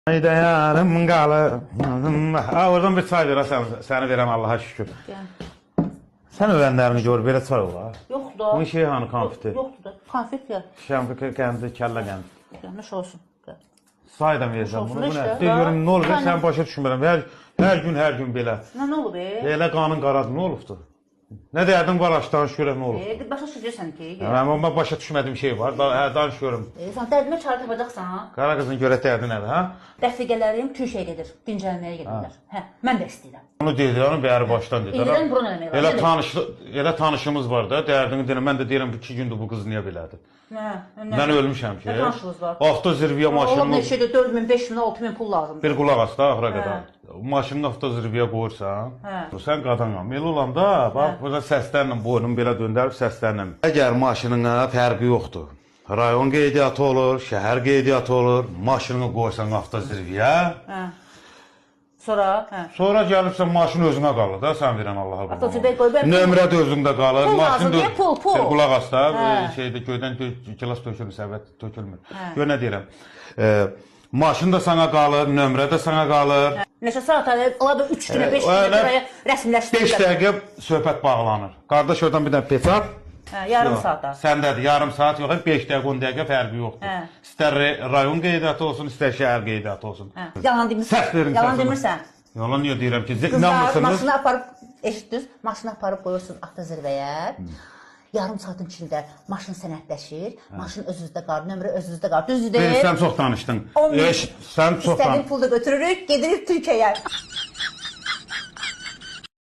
Hayda yarım qalır. Oradan bir çay ver, səni verəm Allaha şükür. Sən öyrənlərini gör, belə çay olar. Yoxdur. Bu şey hanı konfeti? Yoxdur da. Konfet ya. Şəmkə qəndi, kəllə qəndi. Yanlış olsun. Çay da verəcəm bunu. Bu Olsun nə? işte. De görüm nə olacaq, sən başa düşmürəm. Hər gün belə. Nə olub be? Elə qanın qaradı nə olubdu? Nə deyərdin var aşdan görək nə olub? Başa düşürsən ki. Mən başa düşmədiyim şey var. Danış görüm. Sən dərdimə çare tapacaqsan. Qara qızın görə dərdin nədir, hə? Rəfiqələrim Kürşəyə gedir, dincəlməyə gedirlər. Hə, mən də istəyirəm. Onu dedi, onu bəyər başdan dedi. İndidən burun eləmək var. Elə tanışımız var da, dərdini deyirəm. Mən də deyirəm 2 gündür bu qız niyə belədir? Nə? Mən ölmüşəm ki. Nə tanışınız var? Avtozirviyə maşınımı... Oğlum neçədir? 4000, 5000, 6000 pul lazımdır. Bir qulaq as da, axıra qədər. Maşını avtozirviyə qoyursan, sən qadınam. Elə olanda, bax, burada səslərlə boynum belə döndərib səslərlə. Əgər maşınına fərqi yoxdur, rayon qeydiyyatı olur, şəhər qeydiyyatı olur, maşını qoysan avtozirviyə, sonra gəlibsən maşın özünə qalır da, sən verən Allaha qurban. Nömrə də özündə qalır. Pul lazım deyə pul. Bir qulaq as da, şeydə göydən gilas tökülmür, səbət tökülmür. Gör nə deyirəm. Maşın da sana qalır, nömrə də sana qalır. Neçə saat ola da 3 günə, 5 günə buraya rəsmləşdirirlər. 5 dəqiqə söhbət bağlanır. Qardaş oradan bir dənə peçat. Yarım saata. Səndədir, yarım saat yox, 5 dəqiqə, 10 dəqiqə fərqi yoxdur. İstər rayon qeydiyyatı olsun, istər şəhər qeydiyyatı olsun. Yalan demirsən. Yalan demirsən. Yalan niyə deyirəm ki, Qızlar inanmırsınız? maşını aparıb, eşitdiniz, maşını aparıb qoyursunuz avtozirvəyə. Yarım saatin içində maşın sənədləşir, maşın özünüzdə qalır, nömrə özünüzdə qalır. Düzdür? Sən çox danışdın. Sən çox İstədiyin pulu da götürürük, gedirik Türkiyəyə.